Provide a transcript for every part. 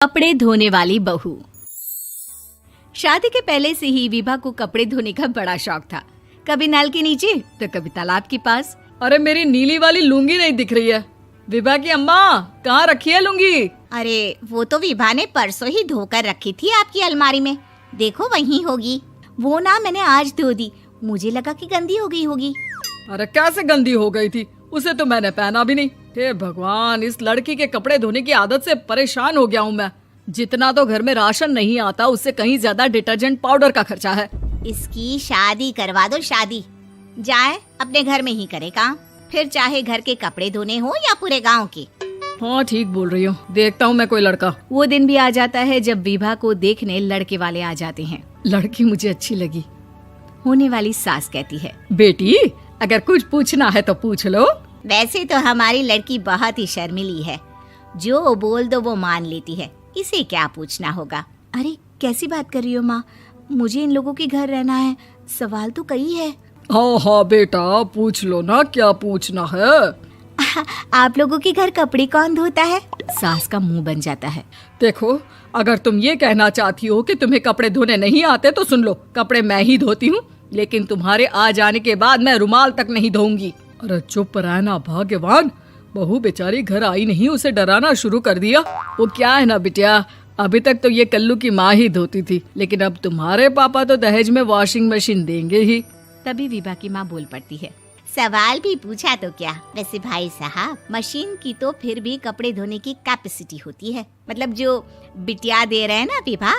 कपड़े धोने वाली बहू। शादी के पहले से ही विभा को कपड़े धोने का बड़ा शौक था। कभी नल के नीचे तो कभी तालाब के पास। अरे मेरी नीली वाली लुंगी नहीं दिख रही है। विभा की अम्मा, कहाँ रखी है लुंगी? अरे वो तो विभा ने परसों ही धोकर रखी थी आपकी अलमारी में, देखो वहीं होगी। वो ना मैंने आज धो दी, मुझे लगा कि गंदी हो गई होगी। अरे कैसे गंदी हो गई थी? उसे तो मैंने पहना भी नहीं। हे भगवान, इस लड़की के कपड़े धोने की आदत से परेशान हो गया हूँ मैं। जितना तो घर में राशन नहीं आता, उससे कहीं ज्यादा डिटर्जेंट पाउडर का खर्चा है। इसकी शादी करवा दो, शादी जाए अपने घर में ही करे काम, फिर चाहे घर के कपड़े धोने हो या पूरे गांव के। हाँ ठीक बोल रही हो, देखता हूँ मैं कोई लड़का। वो दिन भी आ जाता है जब विभा को देखने लड़के वाले आ जाते हैं। लड़की मुझे अच्छी लगी। होने वाली सास कहती है, बेटी अगर कुछ पूछना है तो पूछ लो। वैसे तो हमारी लड़की बहुत ही शर्मीली है, जो बोल दो वो मान लेती है, इसे क्या पूछना होगा। अरे कैसी बात कर रही हो माँ, मुझे इन लोगों के घर रहना है, सवाल तो कई है। हाँ हाँ बेटा, पूछ लो ना, क्या पूछना है। आप लोगों के घर कपड़े कौन धोता है? सास का मुंह बन जाता है। देखो, अगर तुम ये कहना चाहती हो कि तुम्हें कपड़े धोने नहीं आते तो सुन लो, कपड़े मैं ही धोती हूँ, लेकिन तुम्हारे आ जाने के बाद मैं रुमाल तक नहीं धोऊंगी। अरे चुप रहना भाग्यवान, बहू बेचारी घर आई नहीं, उसे डराना शुरू कर दिया। वो क्या है ना बिटिया, अभी तक तो ये कल्लू की माँ ही धोती थी, लेकिन अब तुम्हारे पापा तो दहेज में वॉशिंग मशीन देंगे ही। तभी विभा की माँ बोल पड़ती है, सवाल भी पूछा तो क्या। वैसे भाई साहब, मशीन की तो फिर भी कपड़े धोने की कैपेसिटी होती है। मतलब जो बिटिया दे रहे हैं ना विभा,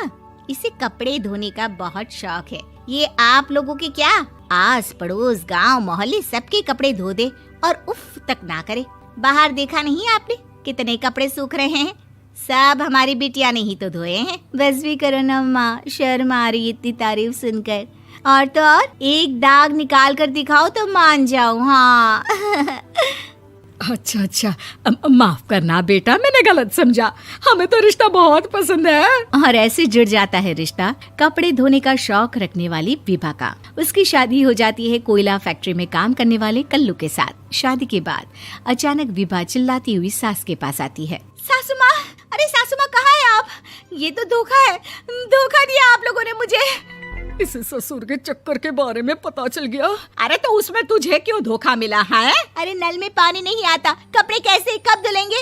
इसे कपड़े धोने का बहुत शौक है। ये आप लोगों के क्या, आस पड़ोस गांव मोहल्ले सबके कपड़े धो दे और उफ तक ना करे। बाहर देखा नहीं आपने कितने कपड़े सूख रहे हैं? सब हमारी बिटिया ने ही तो धोए हैं। बस भी करो ना माँ, शर्म आ रही इतनी तारीफ सुनकर। और तो और एक दाग निकाल कर दिखाओ तो मान जाऊं। हाँ अच्छा, माफ करना बेटा, मैंने गलत समझा। हमें तो रिश्ता बहुत पसंद है। और ऐसे जुड़ जाता है रिश्ता कपड़े धोने का शौक रखने वाली विभा का। उसकी शादी हो जाती है कोयला फैक्ट्री में काम करने वाले कल्लू के साथ। शादी के बाद अचानक विभा चिल्लाती हुई सास के पास आती है। सासू माँ, अरे सासू माँ कहाँ है आप? ये तो धोखा है, धोखा दिया आप लोगों ने मुझे। इसे ससुर के चक्कर के बारे में पता चल गया। अरे तो उसमें तुझे क्यों धोखा मिला है? अरे नल में पानी नहीं आता, कपड़े कैसे कब धुलेंगे?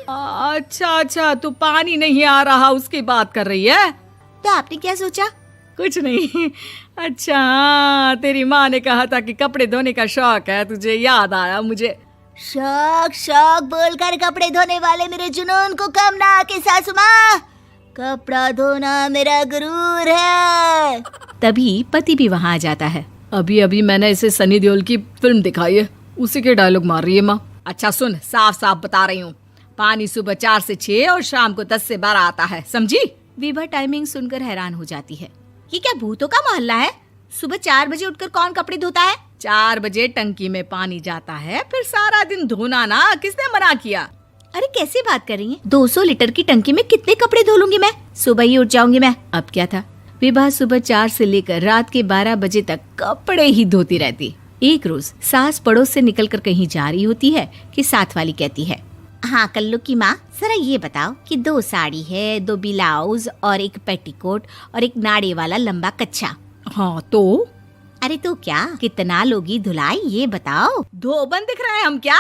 अच्छा, तू पानी नहीं आ रहा उसकी बात कर रही है। तो आपने क्या सोचा? कुछ नहीं। अच्छा, तेरी माँ ने कहा था कि कपड़े धोने का शौक है तुझे, याद आया मुझे। शौक बोलकर कपड़े धोने वाले मेरे जुनून को कम ना आके सासू माँ, कपड़ा धोना मेरा गुरूर है। तभी पति भी वहाँ आ जाता है। अभी मैंने इसे सनी देओल की फिल्म दिखाई है, उसी के डायलॉग मार रही है माँ। अच्छा सुन, साफ साफ बता रही हूँ, पानी सुबह 4 से 6 और शाम को 10 से 12 आता है, समझी? विभा टाइमिंग सुनकर हैरान हो जाती है। ये क्या भूतों का मोहल्ला है? सुबह 4 बजे उठकर कौन कपड़े धोता है? 4 बजे टंकी में पानी जाता है, फिर सारा दिन धोना ना, किसने मना किया? अरे कैसी बात कर रही हैं? 200 लीटर की टंकी में कितने कपड़े धो लूंगी मैं? सुबह ही उठ जाऊंगी मैं। अब क्या था, विभा सुबह 4 से लेकर रात के 12 बजे तक कपड़े ही धोती रहती। एक रोज सास पड़ोस से निकलकर कहीं जा रही होती है कि साथ वाली कहती है, हाँ कल्लू की माँ, जरा ये बताओ कि 2 साड़ी है, 2 ब्लाउज और एक पेटीकोट और एक नाड़े वाला लंबा कच्छा। हाँ तो? अरे तो क्या, कितना लोगी धुलाई ये बताओ। धोबन दिख रहे हैं हम क्या?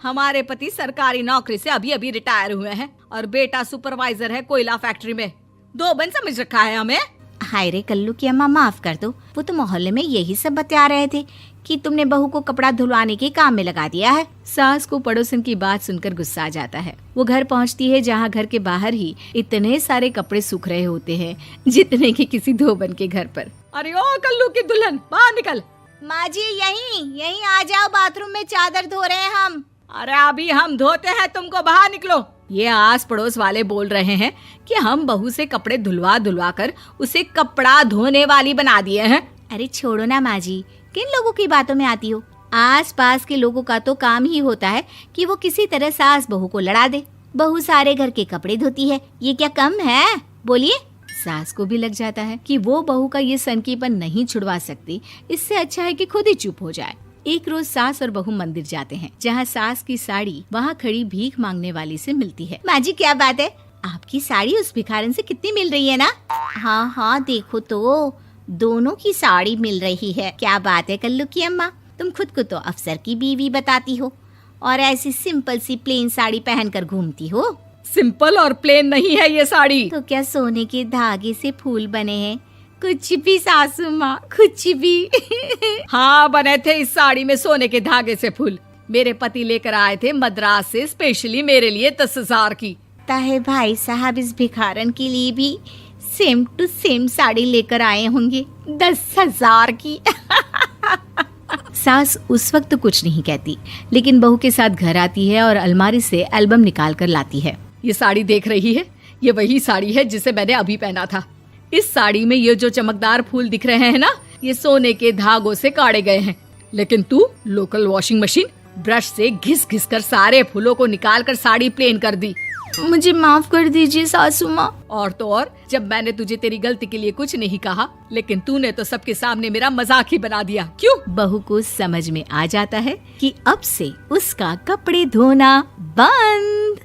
हमारे पति सरकारी नौकरी से अभी रिटायर हुए हैं और बेटा सुपरवाइजर है कोयला फैक्ट्री में। धोबन समझ रखा है हमें? हाय रे कल्लू की अम्मा, माफ कर दो, वो तो मोहल्ले में यही सब बता रहे थे कि तुमने बहू को कपड़ा धुलवाने के काम में लगा दिया है। सास को पड़ोसन की बात सुनकर गुस्सा आ जाता है। वो घर पहुंचती है जहां घर के बाहर ही इतने सारे कपड़े सूख रहे होते हैं जितने कि किसी धोबन के घर पर। अरे ओ कल्लू की दुल्हन, बाहर निकल। माँ जी यहीं आ जाओ, बाथरूम में चादर धो रहे हैं हम। अरे अभी हम धोते हैं, तुमको बाहर निकलो। ये आस पड़ोस वाले बोल रहे हैं कि हम बहू से कपड़े धुलवा कर उसे कपड़ा धोने वाली बना दिए हैं। अरे छोड़ो ना माँ जी, किन लोगों की बातों में आती हो? आस पास के लोगों का तो काम ही होता है कि वो किसी तरह सास बहू को लड़ा दे। बहू सारे घर के कपड़े धोती है, ये क्या कम है? बोलिए। सास को भी लग जाता है कि वो बहू का ये सनकीपन नहीं छुड़वा सकती, इससे अच्छा है कि खुद ही चुप हो जाए। एक रोज सास और बहू मंदिर जाते हैं, जहाँ सास की साड़ी वहाँ खड़ी भीख मांगने वाली से मिलती है। माँ जी क्या बात है, आपकी साड़ी उस भिखारन से कितनी मिल रही है ना? हाँ हाँ देखो तो, दोनों की साड़ी मिल रही है। क्या बात है कल्लू की अम्मा, तुम खुद को तो अफसर की बीवी बताती हो और ऐसी सिंपल सी प्लेन साड़ी पहनकर घूमती हो। सिंपल और प्लेन नहीं है ये साड़ी। तो क्या सोने के धागे से फूल बने हैं? कुछ भी सासू माँ, कुछ भी। हाँ बने थे इस साड़ी में सोने के धागे से फूल। मेरे पति लेकर आए थे मद्रास से स्पेशली मेरे लिए 10,000 की। ताहे भाई साहब इस भिखारन के लिए भी सेम टू सेम साड़ी लेकर आए होंगे 10,000 की। सास उस वक्त तो कुछ नहीं कहती, लेकिन बहू के साथ घर आती है और अलमारी से एल्बम निकाल कर लाती है। ये साड़ी देख रही है, ये वही साड़ी है जिसे मैंने अभी पहना था। इस साड़ी में ये जो चमकदार फूल दिख रहे हैं ना, ये सोने के धागों से काटे गए हैं। लेकिन तू लोकल वॉशिंग मशीन ब्रश से घिस घिस कर सारे फूलों को निकाल कर साड़ी प्लेन कर दी। मुझे माफ कर दीजिए सासू माँ। और तो और, जब मैंने तुझे तेरी गलती के लिए कुछ नहीं कहा, लेकिन तूने तो सबके सामने मेरा मजाक ही बना दिया। क्यों? बहू को समझ में आ जाता है कि अब से उसका कपड़े धोना बंद।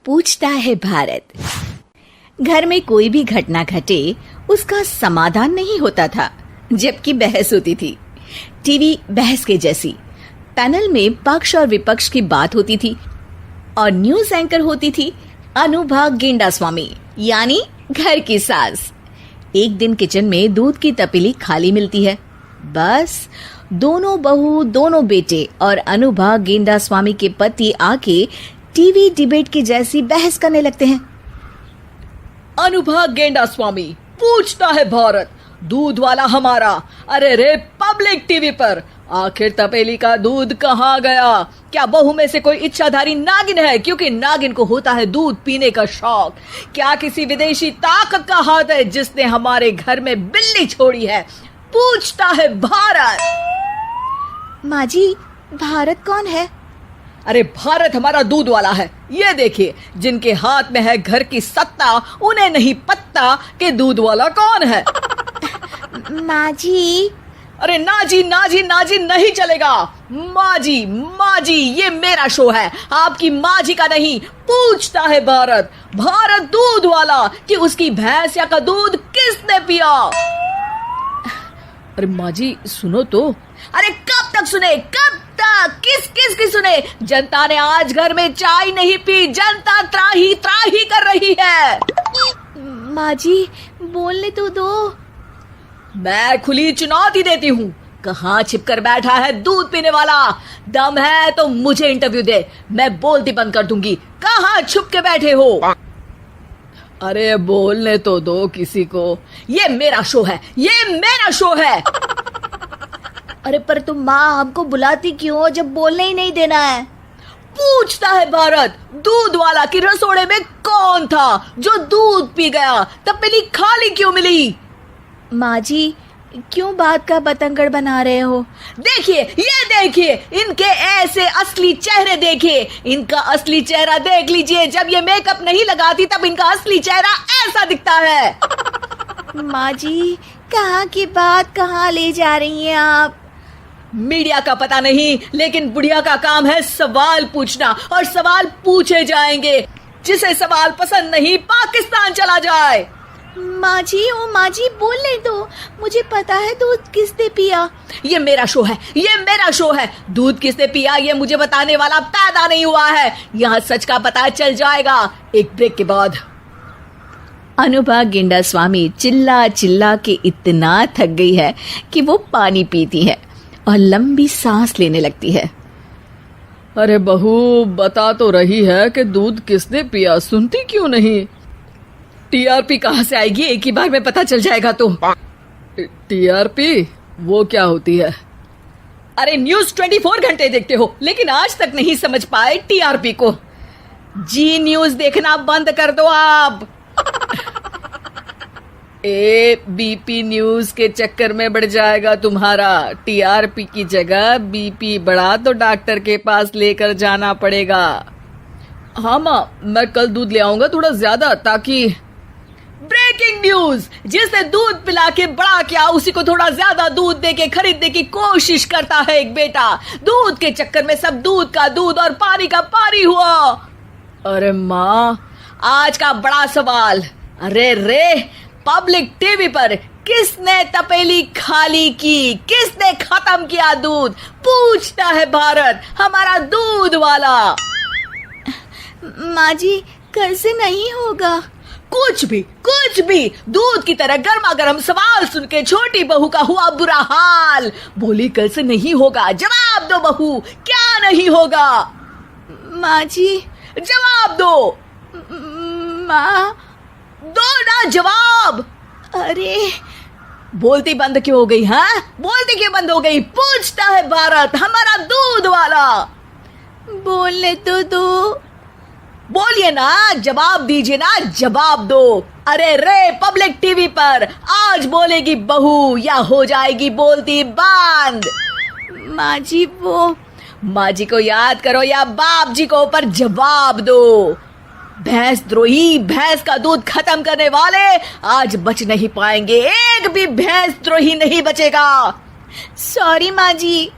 पूछता है भारत। घर में कोई भी घटना घटे उसका समाधान नहीं होता था, जबकि बहस होती थी। टीवी बहस के जैसी, पैनल में पक्ष और विपक्ष की बात होती थी और न्यूज एंकर होती थी अनुभा गेंडास्वामी, यानी घर की सास। एक दिन किचन में दूध की तपेली खाली मिलती है। बस दोनों बहू, दोनों बेटे और अनुभा गेंडास्वामी के पति आके टीवी डिबेट की जैसी बहस करने लगते हैं। अनुभा गेंडास्वामी पूछता है भारत, दूध वाला हमारा। अरे रे पब्लिक टीवी पर, आखिर तपेली का दूध कहाँ गया? क्या बहू में से कोई इच्छाधारी नागिन है, क्योंकि नागिन को होता है दूध पीने का शौक? क्या किसी विदेशी ताकत का हाथ है जिसने हमारे घर में बिल्ली छोड़ी है? पूछता है भारत। माँ जी, भारत कौन है? अरे भारत हमारा दूध वाला है। ये देखिए, जिनके हाथ में है घर की सत्ता, उन्हें नहीं पता कि दूध वाला कौन है। माँ जी। अरे नाजी नाजी नाजी नहीं चलेगा। माँ जी ये मेरा शो है, आपकी माँ जी का नहीं। पूछता है भारत, भारत दूध वाला, कि उसकी भैंसिया का दूध किसने पिया? अरे माँ जी सुनो तो। अरे कब तक सुने, कब तक? किस किस की सुने? जनता ने आज घर में चाय नहीं पी, जनता त्राही त्राही कर रही है। माँ जी बोलने तो दो। मैं खुली चुनौती देती हूँ, कहाँ छिपकर बैठा है दूध पीने वाला? दम है तो मुझे इंटरव्यू दे, मैं बोलती बंद कर दूंगी। कहाँ छुप के बैठे हो? अरे बोलने तो दो किसी को, ये मेरा शो है, ये मेरा शो है। अरे पर तुम माँ हमको बुलाती क्यों जब बोलने ही नहीं देना है? पूछता है भारत, दूध वाला की रसोड़े में कौन था जो दूध पी गया? तपेली खाली क्यों मिली? माँ जी क्यों बात का बतंगड़ बना रहे हो? देखिए, ये देखिए, इनके ऐसे असली चेहरे देखिए, इनका असली चेहरा देख लीजिए। जब ये मेकअप नहीं लगाती तब इनका असली चेहरा ऐसा दिखता है। माँ जी कहाँ की बात कहाँ ले जा रही हैं आप? मीडिया का पता नहीं, लेकिन बुढ़िया का काम है सवाल पूछना, और सवाल पूछे जाएंगे। जिसे सवाल पसंद नहीं, पाकिस्तान चला जाए। माँ जी, ओ माँ जी बोलने दो, मुझे पता है दूध किसने पिया। ये मेरा शो है, ये मेरा शो है। दूध किसने पिया ये मुझे बताने वाला पैदा नहीं हुआ है। यहाँ सच का पता चल जाएगा एक ब्रेक के बाद। अनुभा गेंडास्वामी चिल्ला चिल्ला के इतना थक गई है कि वो पानी पीती है और लंबी सांस लेने लगती है। अरे बहू बता तो रही है कि दूध किसने पिया, सुनती क्यों नहीं? टीआरपी कहाँ से आएगी, एक ही बार में पता चल जाएगा तो। टीआरपी वो क्या होती है? अरे न्यूज 24 घंटे देखते हो, लेकिन आज तक नहीं समझ पाए टीआरपी को। जी न्यूज देखना बंद कर दो आप। बीपी न्यूज के चक्कर में बढ़ जाएगा तुम्हारा। टीआरपी की जगह बीपी बढ़ा तो डॉक्टर के पास लेकर जाना पड़ेगा। हाँ माँ, मैं कल दूध ले आऊंगा थोड़ा ज्यादा, ताकि ब्रेकिंग न्यूज, जिसने दूध पिला के बड़ा किया उसी को थोड़ा ज्यादा दूध दे के खरीदने की कोशिश करता है एक बेटा। दूध के चक्कर में सब दूध का दूध और पानी का पानी हुआ। अरे माँ, आज का बड़ा सवाल, अरे रे पब्लिक टीवी पर किसने तपेली खाली की, किसने खत्म किया दूध, पूछता है भारत हमारा दूध वाला। माँ जी, कल से नहीं होगा। कुछ भी दूध की तरह गर्मा गर्म सवाल सुन के छोटी बहू का हुआ बुरा हाल। बोली कल से नहीं होगा। जवाब दो बहू, क्या नहीं होगा? माँ जी, जवाब दो। माँ, दो ना जवाब। अरे बोलती बंद क्यों हो गई? हाँ, बोलती क्यों बंद हो गई? पूछता है भारत हमारा दूध वाला। बोलने तो दो। बोलिए ना, जवाब दीजिए ना, जवाब दो। अरे रे पब्लिक टीवी पर आज बोलेगी बहू या हो जाएगी बोलती बंद? माँ जी, वो माँ जी को याद करो या बाप जी को, पर जवाब दो। भैंस द्रोही, भैंस का दूध खत्म करने वाले आज बच नहीं पाएंगे। एक भी भैंस द्रोही नहीं बचेगा। सॉरी माँ जी।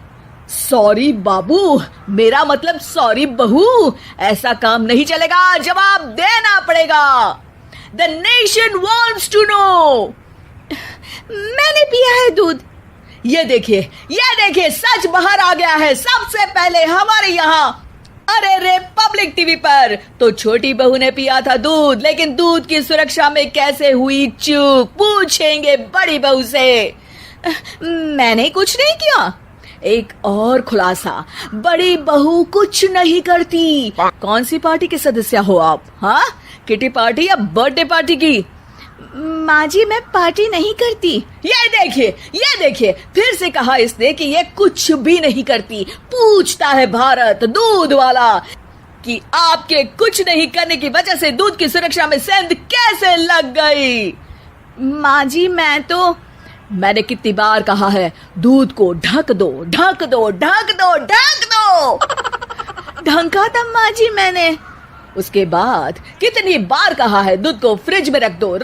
सॉरी बाबू, मेरा मतलब सॉरी बहू। ऐसा काम नहीं चलेगा, जवाब देना पड़ेगा। The nation wants to know. मैंने पिया है दूध। ये देखिए सच बाहर आ गया है सबसे पहले हमारे यहाँ। अरे रे पब्लिक टीवी पर तो छोटी बहू ने पिया था दूध, लेकिन दूध की सुरक्षा में कैसे हुई चूक, पूछेंगे बड़ी बहू से। मैंने कुछ नहीं किया। एक और खुलासा, बड़ी बहू कुछ नहीं करती। कौन सी पार्टी के सदस्य हो आप? हाँ, किटी पार्टी या बर्थडे पार्टी की? माँ जी, मैं पार्टी नहीं करती। ये देखिए फिर से कहा इसने कि ये कुछ भी नहीं करती। पूछता है भारत दूध वाला कि आपके कुछ नहीं करने की वजह से दूध की सुरक्षा में सेंध कैसे लग गई? माँ जी, मैंने कितनी बार कहा है दूध को ढक दो। ढंका था माँ जी मैंने। उसके बाद कितनी बार कहा है दूध को फ्रिज में रख दो।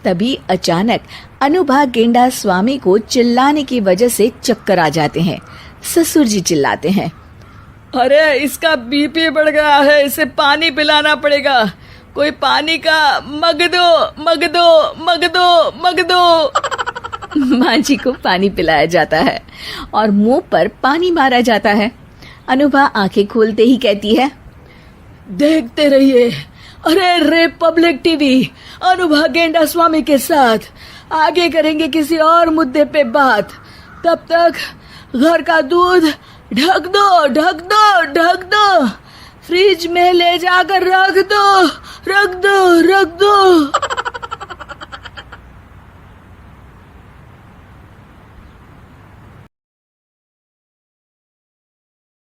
तभी अचानक अनुभा गेंडा स्वामी को चिल्लाने की वजह से चक्कर आ जाते हैं। ससुर जी चिल्लाते हैं, अरे इसका बीपी बढ़ गया है, इसे पानी पिलाना पड़ेगा। कोई पानी का मग दो। माँ जी को पानी पिलाया जाता है और मुंह पर पानी मारा जाता है। अनुभा आंखें खोलते ही कहती है, देखते रहिए अरे रे पब्लिक टीवी अनुभा गेंडा स्वामी के साथ। आगे करेंगे किसी और मुद्दे पे बात। तब तक घर का दूध ढक दो, फ्रिज में ले जाकर रख दो।